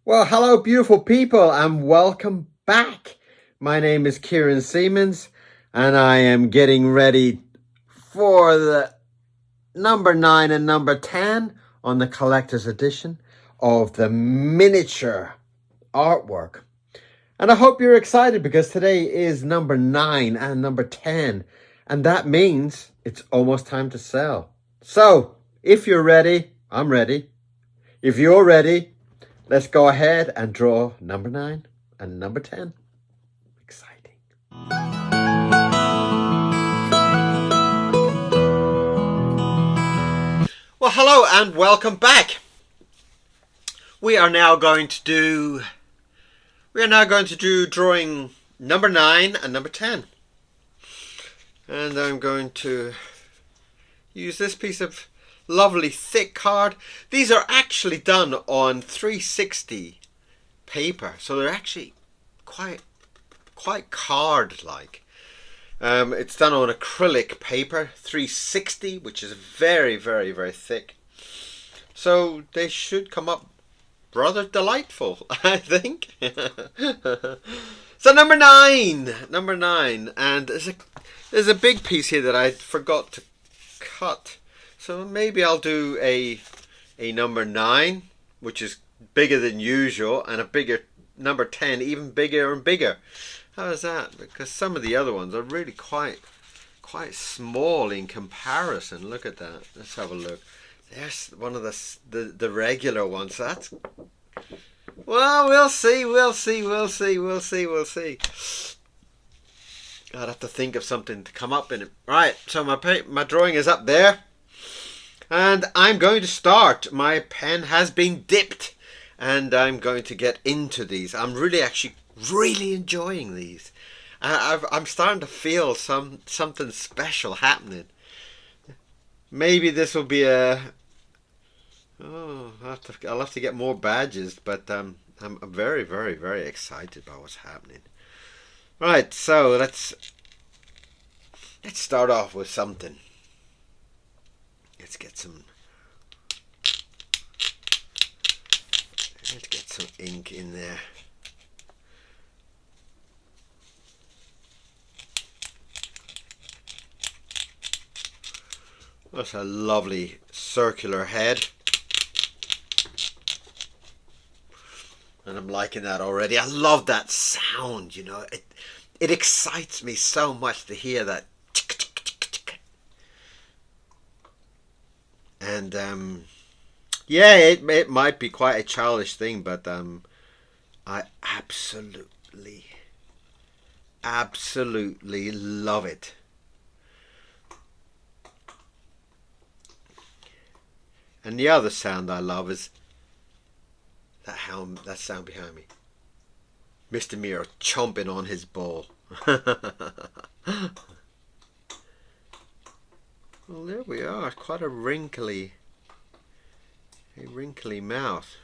Well, hello, beautiful people, and welcome back. My name is Kieran Siemens, and I am getting ready for the number 9 and number 10 on the collector's edition of the miniature artwork. And I hope you're excited because today is number 9 and number 10, and that means it's almost time to sell. So, if you're ready, I'm ready. If you're ready, let's go ahead and draw number 9 and number 10. Exciting. Well, hello and welcome back. We are now going to do drawing number 9 and number 10. And I'm going to use this piece of lovely thick card. These are actually done on 360 paper, so they're actually quite card-like. It's done on acrylic paper, 360, which is very, very, very thick. So they should come up rather delightful, I think. So number nine, and there's a big piece here that I forgot to cut. So maybe I'll do a number 9, which is bigger than usual, and a bigger number 10, even bigger and bigger. How is that? Because some of the other ones are really quite small in comparison. Look at that. Let's have a look. There's one of the regular ones. That's, well, we'll see. I'd have to think of something to come up in it. Right, so my drawing is up there. And I'm going to start. My pen has been dipped. And I'm going to get into these. I'm really enjoying these. I'm starting to feel something special happening. Maybe this will be a... Oh, I'll have to get more badges, but I'm very, very, very excited about what's happening. Right, so let's start off with something. Let's get some ink in there. That's a lovely circular head. And I'm liking that already. I love that sound, you know. It excites me so much to hear that. And yeah, it might be quite a childish thing, but I absolutely love it. And the other sound I love is that sound behind me. Mr. Miro chomping on his ball. Well, there we are. Quite a wrinkly mouth.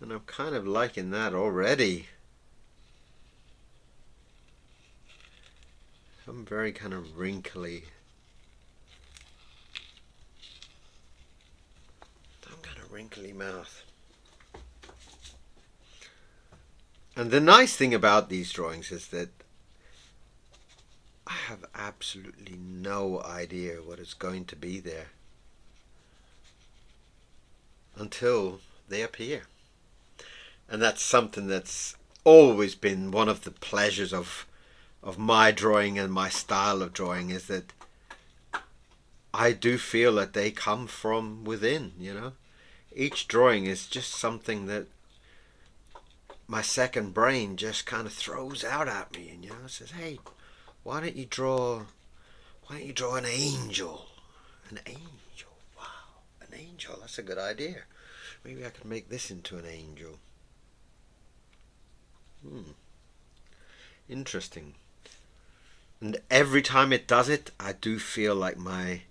And I'm kind of liking that already. I'm very kind of wrinkly. Wrinkly mouth. And the nice thing about these drawings is that I have absolutely no idea what is going to be there until they appear. And that's something that's always been one of the pleasures of my drawing and my style of drawing, is that I do feel that they come from within, you know. Each drawing is just something that my second brain just kind of throws out at me, and, you know, says, "Hey, why don't you draw an angel? An angel, wow, an angel. That's a good idea. Maybe I could make this into an angel." Interesting. And every time it does it, I do feel like my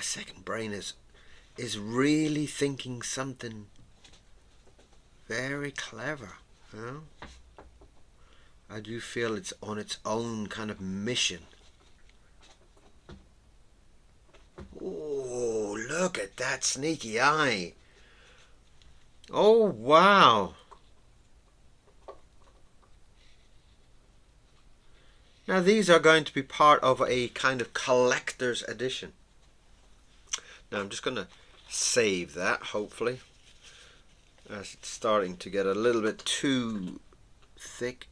second brain is really thinking something very clever, you know? I do feel it's on its own kind of mission. Oh, look at that sneaky eye. Oh, wow. Now these are going to be part of a kind of collector's edition. Now I'm just going to save that, hopefully, as it's starting to get a little bit too thick.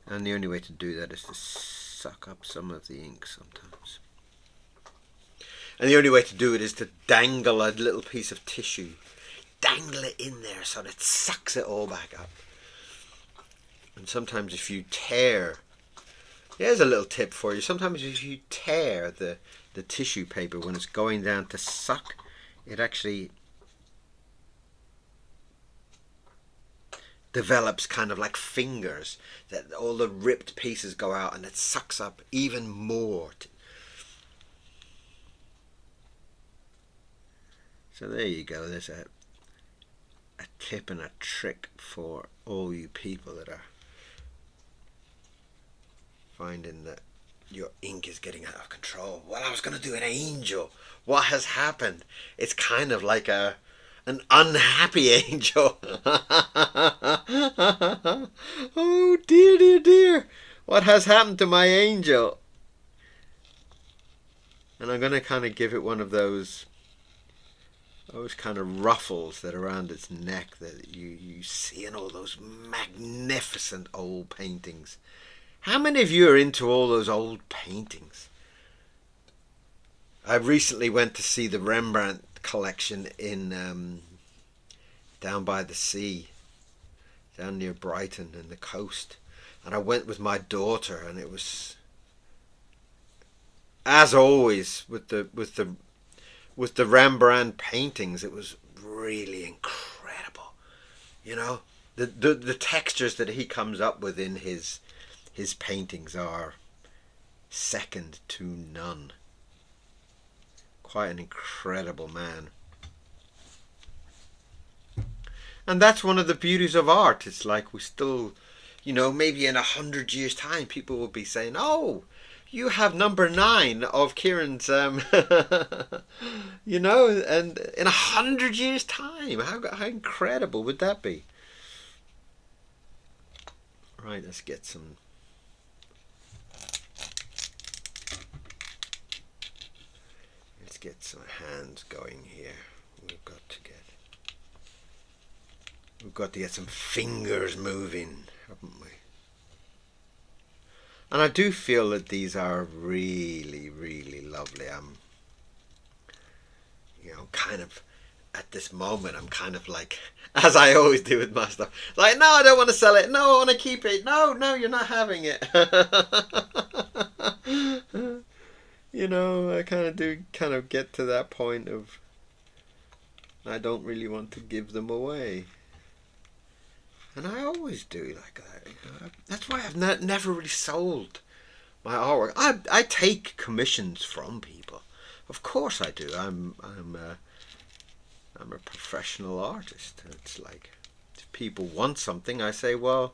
And the only way to do that is to suck up some of the ink sometimes. And the only way to do it is to dangle a little piece of tissue. Dangle it in there so that it sucks it all back up. And sometimes if you tear, here's a little tip for you. Sometimes if you tear the tissue paper when it's going down to suck, it actually develops kind of like fingers, that all the ripped pieces go out and it sucks up even more. So there you go. There's a tip and a trick for all you people that are finding that your ink is getting out of control. Well, I was going to do an angel. What has happened? It's kind of like an unhappy angel. Oh dear, dear, dear. What has happened to my angel? And I'm going to kind of give it one of those kind of ruffles that are around its neck that you see in all those magnificent old paintings. How many of you are into all those old paintings? I recently went to see the Rembrandt collection in down by the sea, down near Brighton and the coast, and I went with my daughter, and it was, as always with the Rembrandt paintings, it was really incredible. You know, the textures that he comes up with in his paintings are second to none. Quite an incredible man. And that's one of the beauties of art. It's like we still, maybe in 100 years' time, people will be saying, "Oh, you have number 9 of Kieran's," and in 100 years' time, how incredible would that be? Right, let's get some. Let's get some hands going here. We've got to get some fingers moving, haven't we? And I do feel that these are really, really lovely. I'm, kind of, at this moment, I'm kind of like, as I always do with my stuff, like, no, I don't want to sell it. No, I want to keep it. No, you're not having it. I kind of get to that point of, I don't really want to give them away. And I always do like that. That's why I've never really sold my artwork. I take commissions from people. Of course I do. I'm a professional artist. It's like, if people want something, I say, well,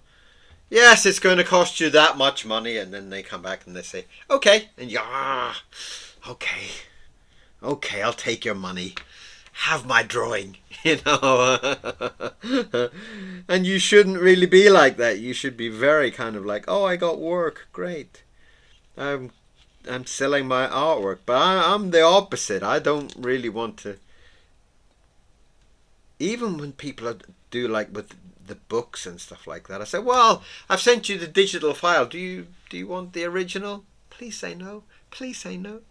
yes, it's going to cost you that much money, and then they come back and they say, okay, and okay, I'll take your money. Have my drawing, and you shouldn't really be like that. You should be very kind of like, oh, I got work, great. I'm selling my artwork, but I'm the opposite. I don't really want to. Even when people do like with the books and stuff like that, I say, well, I've sent you the digital file. Do you want the original? Please say no. Please say no.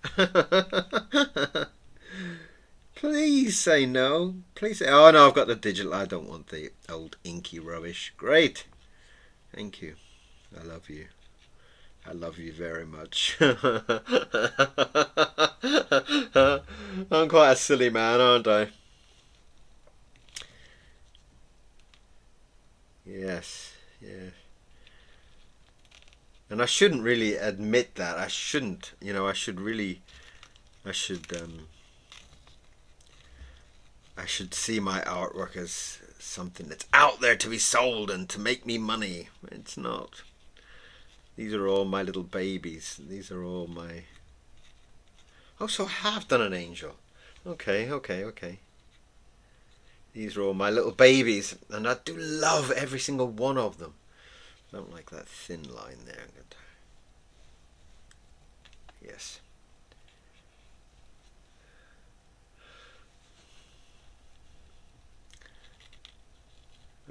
Please say no. Please say, oh no, I've got the digital. I don't want the old inky rubbish. Great. Thank you. I love you. I love you very much. I'm quite a silly man, aren't I? Yes. And I shouldn't really admit that. I shouldn't. I should see my artwork as something that's out there to be sold and to make me money. It's not. These are all my little babies. These are all my Oh, so I have done an angel. Okay, okay, okay. These are all my little babies, and I do love every single one of them. I don't like that thin line there. Yes.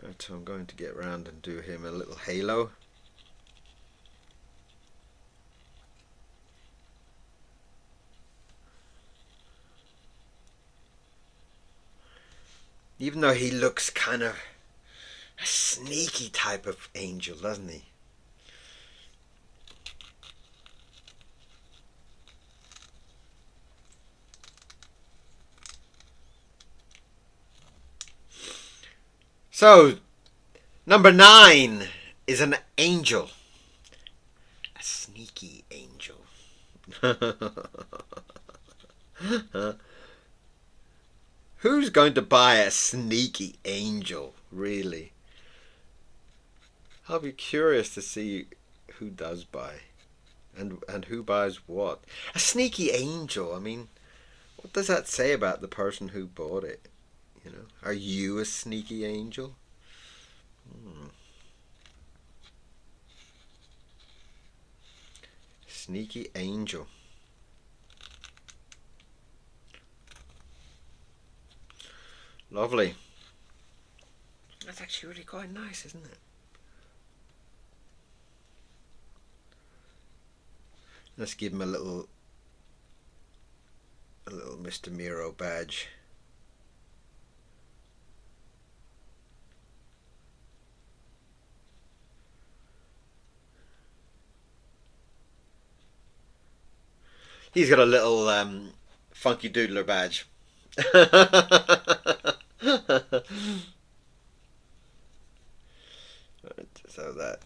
Right, so I'm going to get round and do him a little halo. Even though he looks kind of a sneaky type of angel, doesn't he? So, number 9 is an angel. A sneaky angel. Who's going to buy a sneaky angel, really? I'll be curious to see who does buy and who buys what. A sneaky angel, I mean, what does that say about the person who bought it? You know, are you a sneaky angel? Hmm. Sneaky angel. Lovely. That's actually really quite nice, isn't it? Let's give him a little Mr. Miro badge. He's got a little funky doodler badge. So that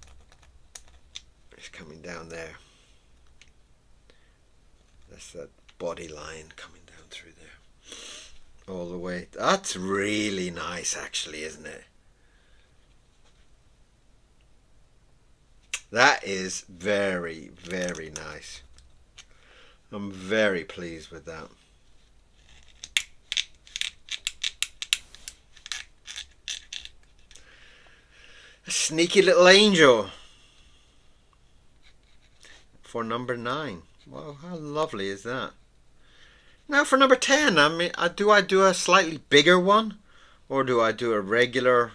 is coming down there. That's that body line coming down through there. All the way. That's really nice, actually, isn't it? That is very, very nice. I'm very pleased with that. A sneaky little angel for number 9. Wow, how lovely is that? Now for number 10, I mean, do I do a slightly bigger one? Or do I do a regular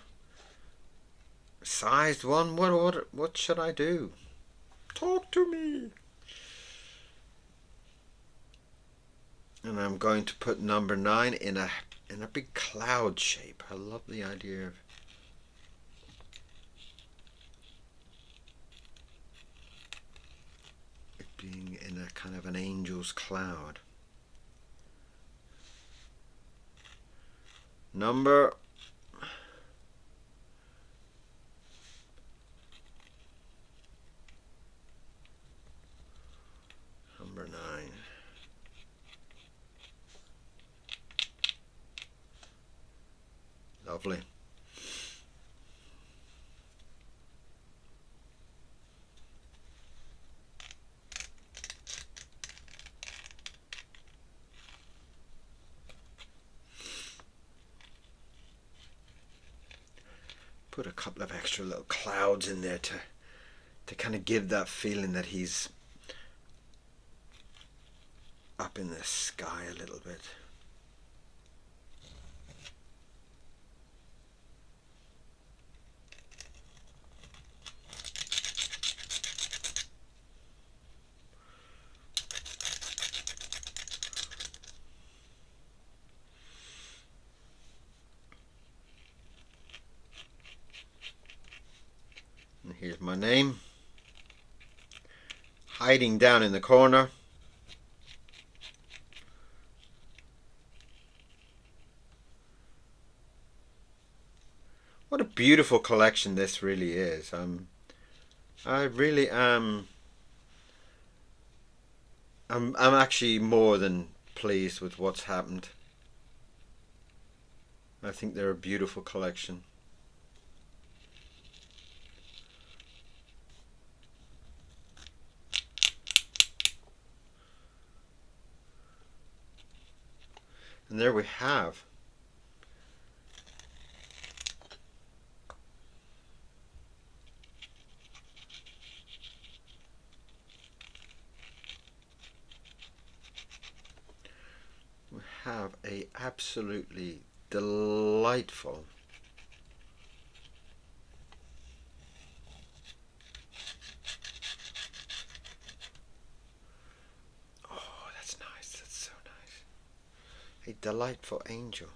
sized one? What should I do? Talk to me. And I'm going to put number 9 in a big cloud shape. I love the idea of it being in a kind of an angel's cloud. Number Number 9. Lovely. Put a couple of extra little clouds in there to kind of give that feeling that he's up in the sky a little bit. And here's my name, hiding down in the corner. What a beautiful collection this really is. I really am. I'm actually more than pleased with what's happened. I think they're a beautiful collection. And there we have a absolutely delightful that's nice, that's so nice, a delightful angel.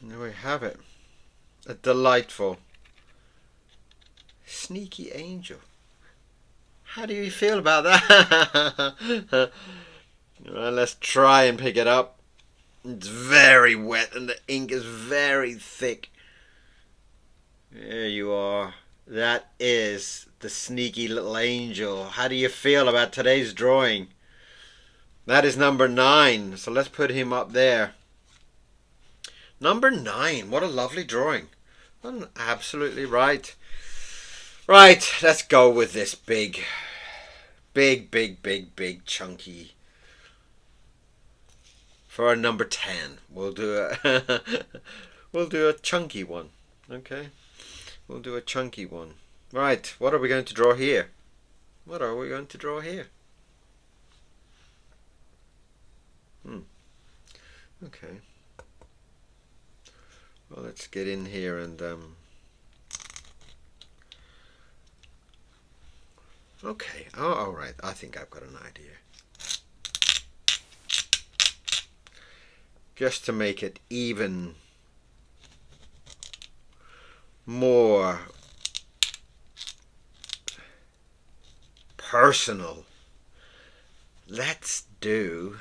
And there we have it, a delightful sneaky angel. How do you feel about that? Well, let's try and pick it up. It's very wet and the ink is very thick. There you are. That is the sneaky little angel. How do you feel about today's drawing? That is number 9. So let's put him up there. Number 9. What a lovely drawing. Absolutely right. Right, let's go with this big chunky. For our number 10, we'll do a we'll do a chunky one. Okay, we'll do a chunky one. Right, what are we going to draw here? What are we going to draw here? Okay. Well, let's get in here and okay. Oh, all right. I think I've got an idea. Just to make it even more personal, let's do,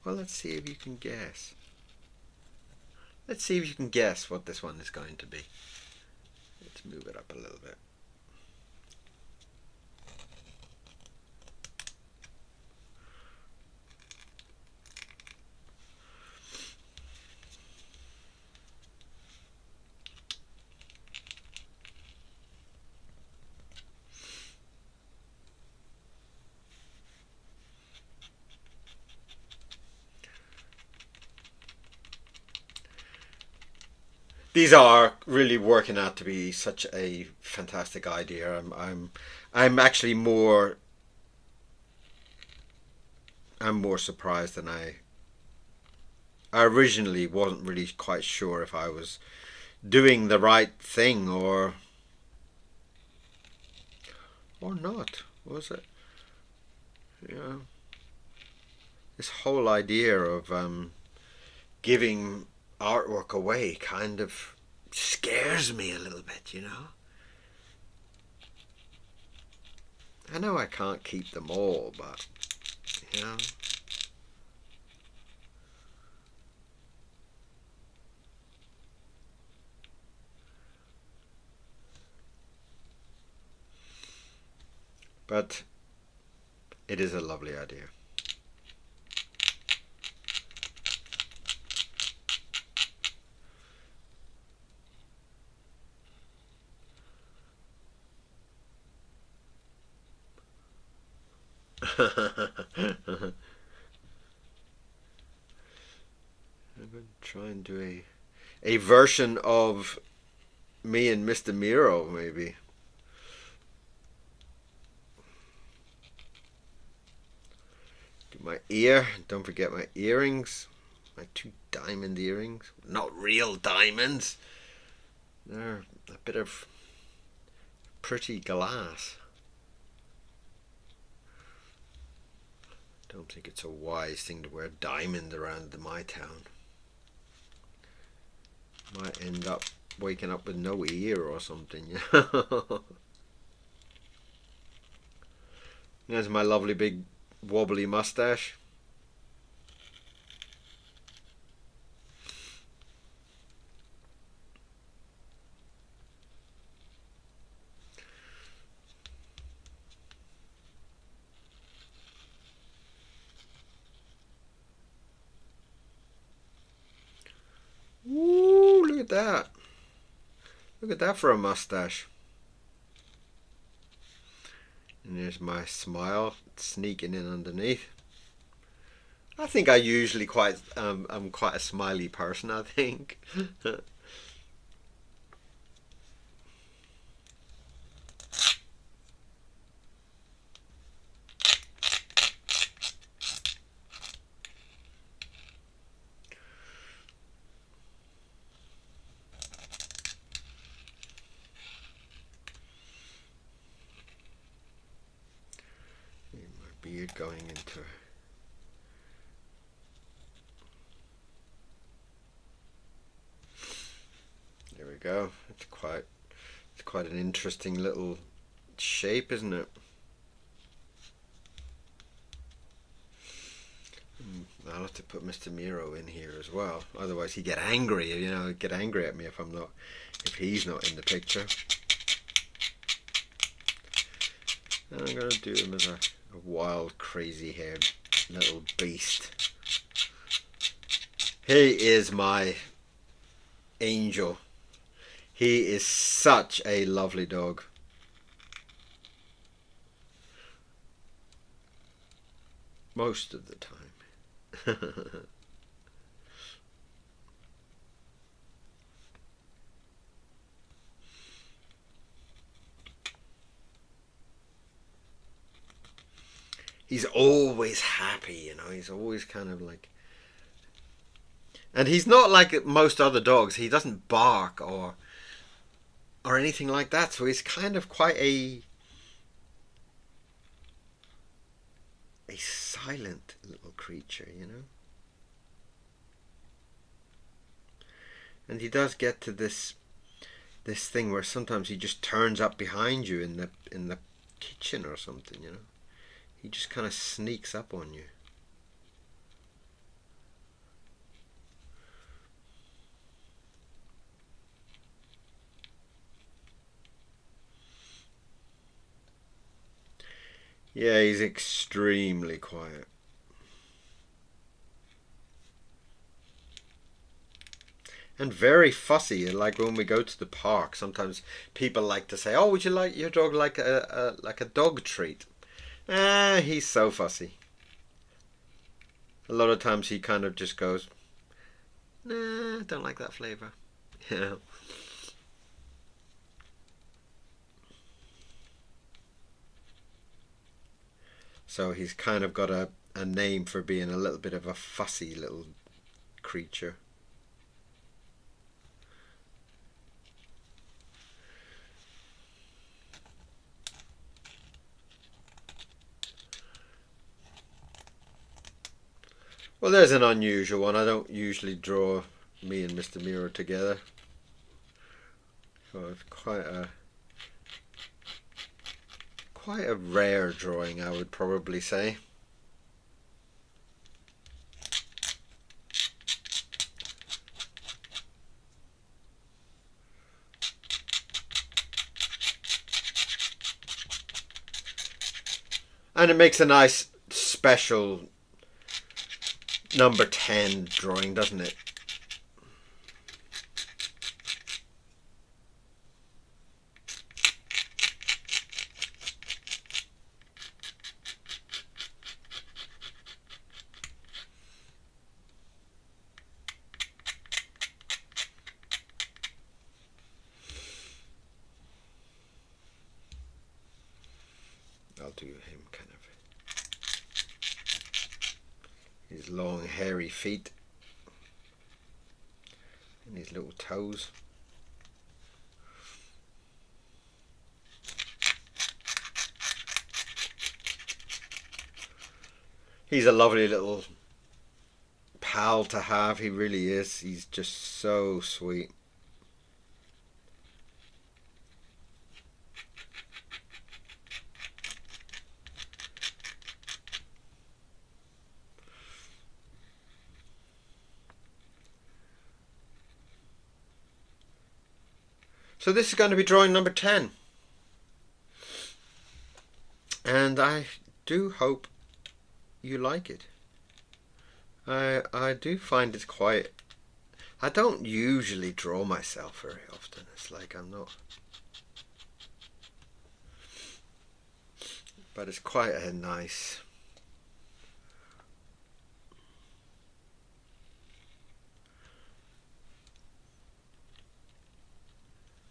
well, let's see if you can guess. Let's see if you can guess what this one is going to be. Let's move it up a little bit. These are really working out to be such a fantastic idea. I'm actually more I'm more surprised than I originally wasn't really quite sure if I was doing the right thing or not. Was it? Yeah. This whole idea of giving artwork away kind of scares me a little bit, you know? I know I can't keep them all, but, you know. But it is a lovely idea. I'm going to try and do a version of me and Mr. Miro, maybe. Do my ear. Don't forget my earrings. My 2 diamond earrings. Not real diamonds. They're a bit of pretty glass. Don't think it's a wise thing to wear diamond around my town. Might end up waking up with no ear or something. There's my lovely big wobbly mustache. that. Look at that for a mustache. And there's my smile sneaking in underneath. I think I usually I'm quite a smiley person, I think. My beard going into. There we go. It's quite an interesting little shape, isn't it? I'll have to put Mr. Miro in here as well. Otherwise, he'd get angry. He'd get angry at me if he's not in the picture. And I'm gonna do him as a wild, crazy-haired little beast. He is my angel. He is such a lovely dog. Most of the time. He's always happy, he's always kind of like, and he's not like most other dogs. He doesn't bark or anything like that, so he's kind of quite a silent little creature, And he does get to this thing where sometimes he just turns up behind you in the kitchen or something, He just kind of sneaks up on you. Yeah, he's extremely quiet. And very fussy. Like when we go to the park, sometimes people like to say, "Oh, would you like your dog like a dog treat?" He's so fussy. A lot of times he kind of just goes, "Nah, don't like that flavor." Yeah. So he's kind of got a name for being a little bit of a fussy little creature. Well, there's an unusual one. I don't usually draw me and Mr. Miro together. So it's quite a rare drawing, I would probably say. And it makes a nice special number 10 drawing, doesn't it? I'll do him kind of. His long hairy feet and his little toes. He's a lovely little pal to have. He really is. He's just so sweet. So this is going to be drawing number 10. And I do hope you like it. I do find it's quite... I don't usually draw myself very often. It's like I'm not. But it's quite a nice.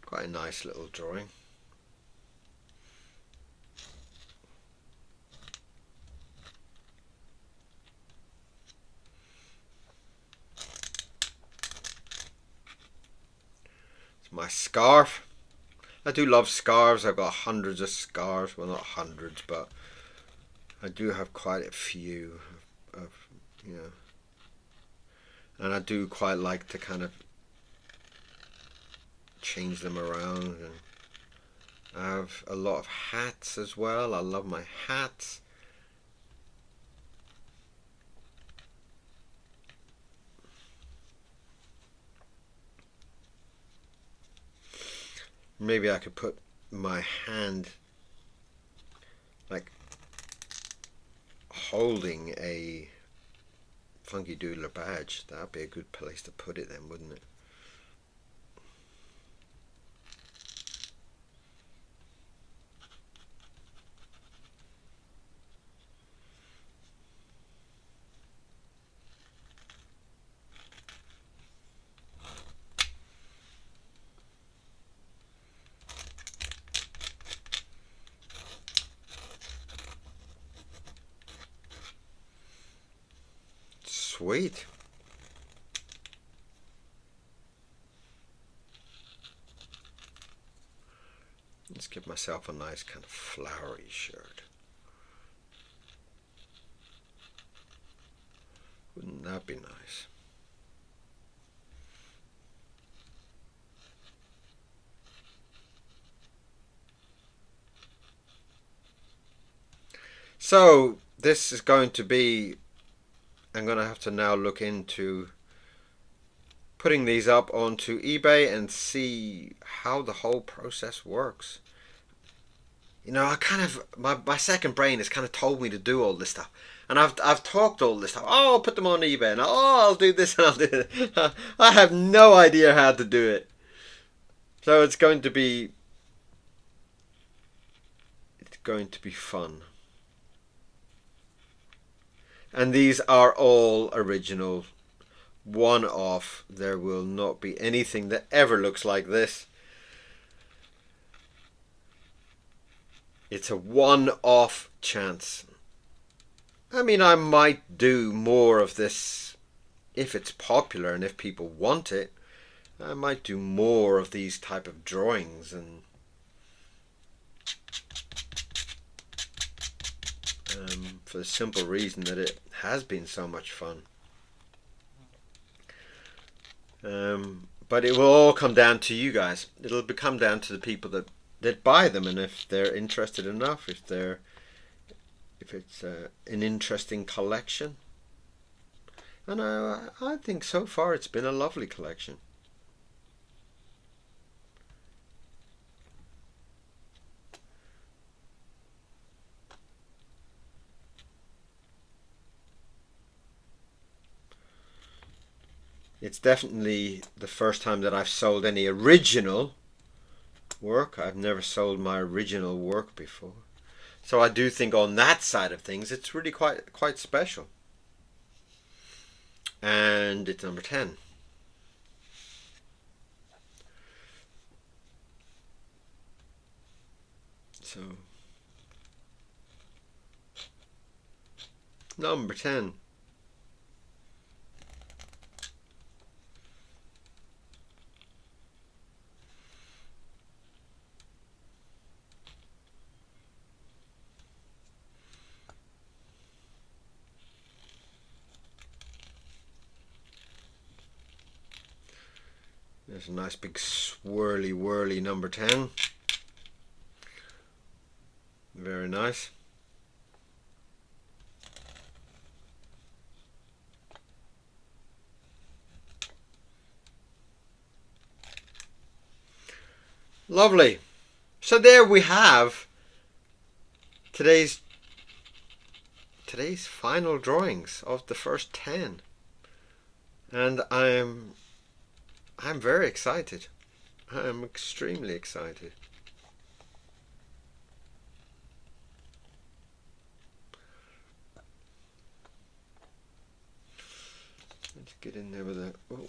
Quite a nice little drawing. It's my scarf. I do love scarves. I've got hundreds of scarves. Well, not hundreds, but I do have quite a few of, you know. And I do quite like to kind of change them around. And I have a lot of hats as well. I love my hats. Maybe I could put my hand like holding a Funky Doodler badge. That'd be a good place to put it then, wouldn't it? Sweet. Let's give myself a nice kind of flowery shirt. Wouldn't that be nice? So this is going to be, I'm going to have to now look into putting these up onto eBay and see how the whole process works. You know, I kind of, my second brain has kind of told me to do all this stuff. And I've talked all this stuff. Oh, I'll put them on eBay, and I'll do this and I'll do that. I have no idea how to do it. So it's going to be fun. And these are all original, one-off. There will not be anything that ever looks like this. It's a one-off chance. I mean, I might do more of this if it's popular and if people want it. I might do more of these type of drawings, and for the simple reason that it has been so much fun. But it will all come down to you guys. It'll come down to the people that buy them, and if they're interested enough, if it's an interesting collection. And I think so far it's been a lovely collection. It's definitely the first time that I've sold any original work. I've never sold my original work before. So I do think on that side of things it's really quite special. And it's number 10. So number 10. There's a nice big swirly whirly number 10. Very nice. Lovely. So there we have today's final drawings of the first 10. And I'm I'm very excited. I'm extremely excited. Let's get in there with a... Oh.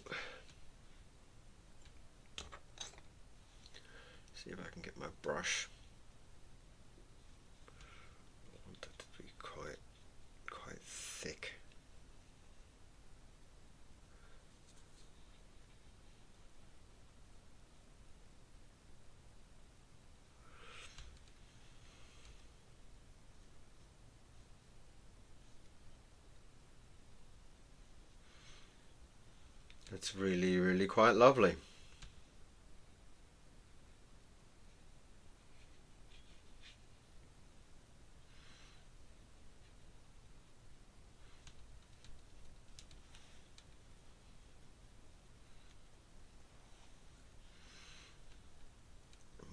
See if I can get my brush. I want it to be quite thick. It's really, really quite lovely.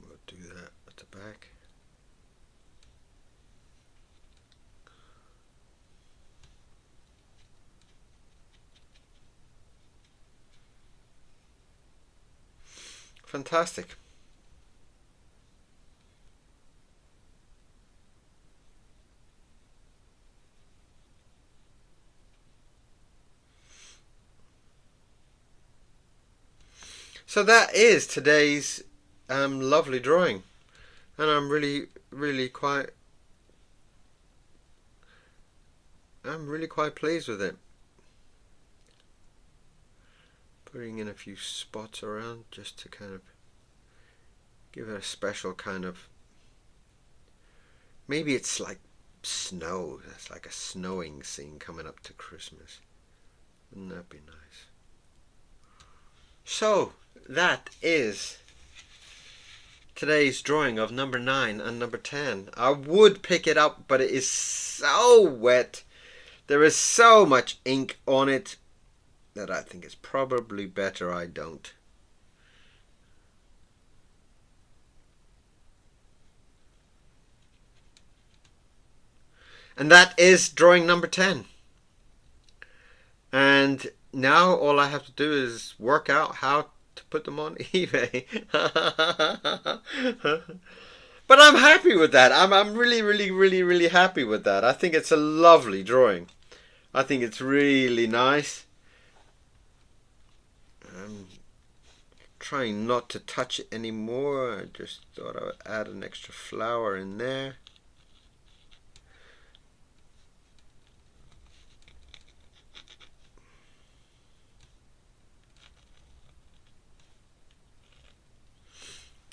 We'll do that at the back. Fantastic. So that is today's lovely drawing, and I'm really quite pleased with it. Putting in a few spots around just to kind of give it a special kind of, maybe it's like snow. It's like a snowing scene coming up to Christmas. Wouldn't that be nice? So that is today's drawing of number 9 and number 10. I would pick it up, but it is so wet. There is so much ink on it that I think it's probably better I don't. And that is drawing number 10. And now all I have to do is work out how to put them on eBay. But I'm happy with that. I'm really happy with that. I think it's a lovely drawing. I think it's really nice. I'm trying not to touch it anymore. I just thought I would add an extra flower in there.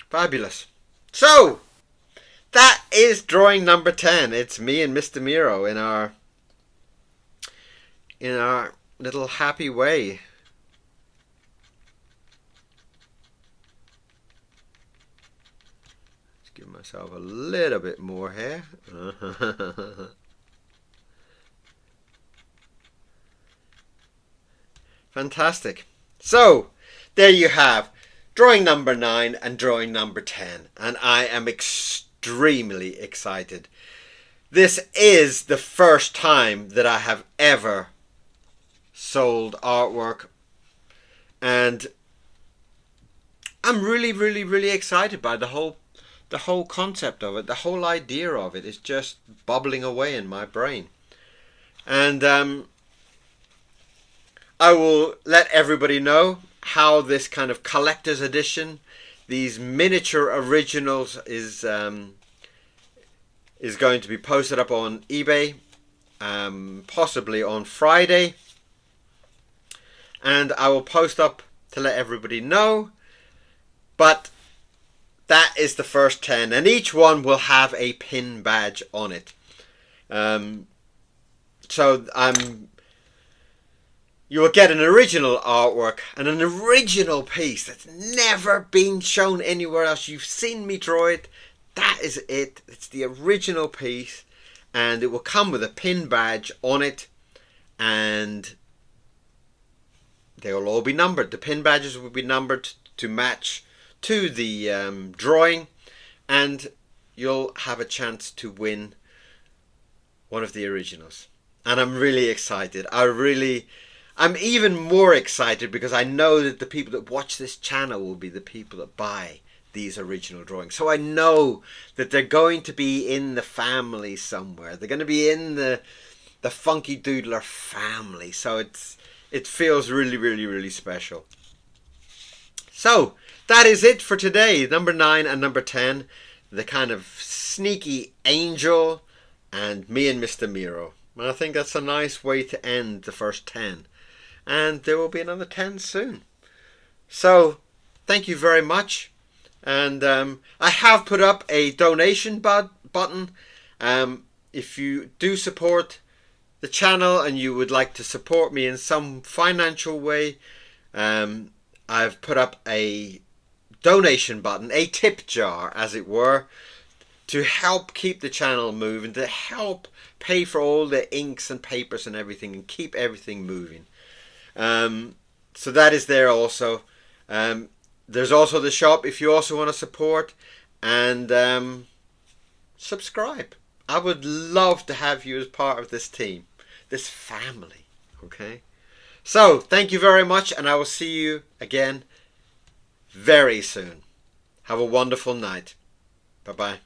Fabulous. So that is drawing number 10. It's me and Mr. Miro in our little happy way. Let's give myself a little bit more here. Fantastic. So there you have drawing number 9 and drawing number 10, and I am extremely excited. This is the first time that I have ever sold artwork, and I'm really excited by the whole concept of it. The whole idea of it is just bubbling away in my brain, and I will let everybody know how this kind of collector's edition, these miniature originals, is going to be posted up on eBay, possibly on Friday, and I will post up to let everybody know. But that is the first 10, and each one will have a pin badge on it. So you will get an original artwork and an original piece that's never been shown anywhere else. You've seen me draw it. That is it. It's the original piece, and it will come with a pin badge on it, and they will all be numbered. The pin badges will be numbered to match to the drawing, and you'll have a chance to win one of the originals. And I'm really excited. I'm even more excited because I know that the people that watch this channel will be the people that buy these original drawings. So I know that they're going to be in the family somewhere. They're going to be in the Funky Doodler family. So it feels really, really, really special. So that is it for today. Number 9 and number 10. The kind of sneaky angel and me and Mr. Miro. And I think that's a nice way to end the first 10. And there will be another 10 soon. So thank you very much. And I have put up a donation button. If you do support the channel and you would like to support me in some financial way, I've put up a donation button, a tip jar as it were, to help keep the channel moving, to help pay for all the inks and papers and everything and keep everything moving. So that is there also. There's also the shop if you also want to support, and subscribe. I would love to have you as part of this team, this family. Okay? So, thank you very much, and I will see you again very soon. Have a wonderful night. Bye-bye.